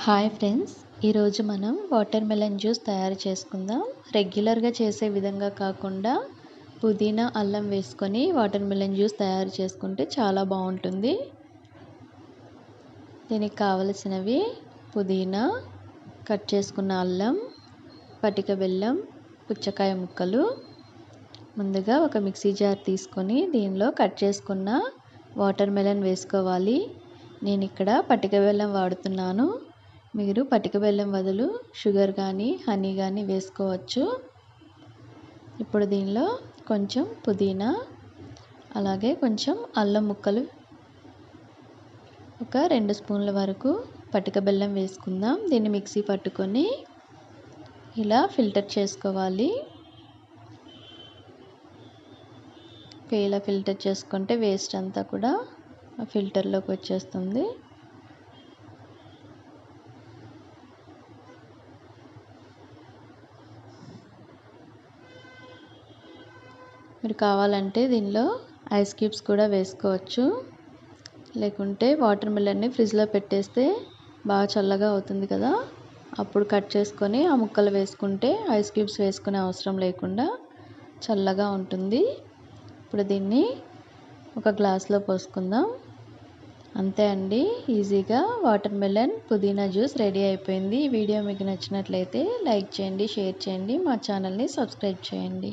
Hi friends, ఈరోజు మనం water melon juice తయారు చేసుకుందాం. రెగ్యులర్గా చేసే విధంగా కాకుండా పుదీనా అల్లం వేసుకొని వాటర్ మెలన్ జ్యూస్ తయారు చేసుకుంటే చాలా బాగుంటుంది. దీనికి కావలసినవి పుదీనా, కట్ చేసుకున్న అల్లం, పటిక బెల్లం, పుచ్చకాయ ముక్కలు. ముందుగా ఒక మిక్సీ జార్ తీసుకొని దీనిలో కట్ చేసుకున్న వాటర్ మెలన్ వేసుకోవాలి. నేను ఇక్కడ పటిక బెల్లం వాడుతున్నాను. మీరు పటిక బెల్లం బదులు షుగర్ కానీ హనీ కానీ వేసుకోవచ్చు. ఇప్పుడు దీనిలో కొంచెం పుదీనా, అలాగే కొంచెం అల్లం ముక్కలు, ఒక 2 స్పూన్ల వరకు పటిక బెల్లం వేసుకుందాం. దీన్ని మిక్సీ పట్టుకొని ఇలా ఫిల్టర్ చేసుకోవాలి. ఇలా ఫిల్టర్ చేసుకుంటే వేస్ట్ అంతా కూడా ఫిల్టర్లోకి వచ్చేస్తుంది. మీరు కావాలంటే దీనిలో ఐస్ క్యూబ్స్ కూడా వేసుకోవచ్చు. లేకుంటే వాటర్ మెలన్ని ఫ్రిడ్జ్లో పెట్టేస్తే బాగా చల్లగా అవుతుంది కదా, అప్పుడు కట్ చేసుకొని ఆ ముక్కలు వేసుకుంటే ఐస్ క్యూబ్స్ వేసుకునే అవసరం లేకుండా చల్లగా ఉంటుంది. ఇప్పుడు దీన్ని ఒక గ్లాస్లో పోసుకుందాం. అంతే అండి, ఈజీగా వాటర్ మెలన్ పుదీనా జ్యూస్ రెడీ అయిపోయింది. ఈ వీడియో మీకు నచ్చినట్లయితే లైక్ చేయండి, షేర్ చేయండి, మా ఛానల్ని సబ్స్క్రైబ్ చేయండి.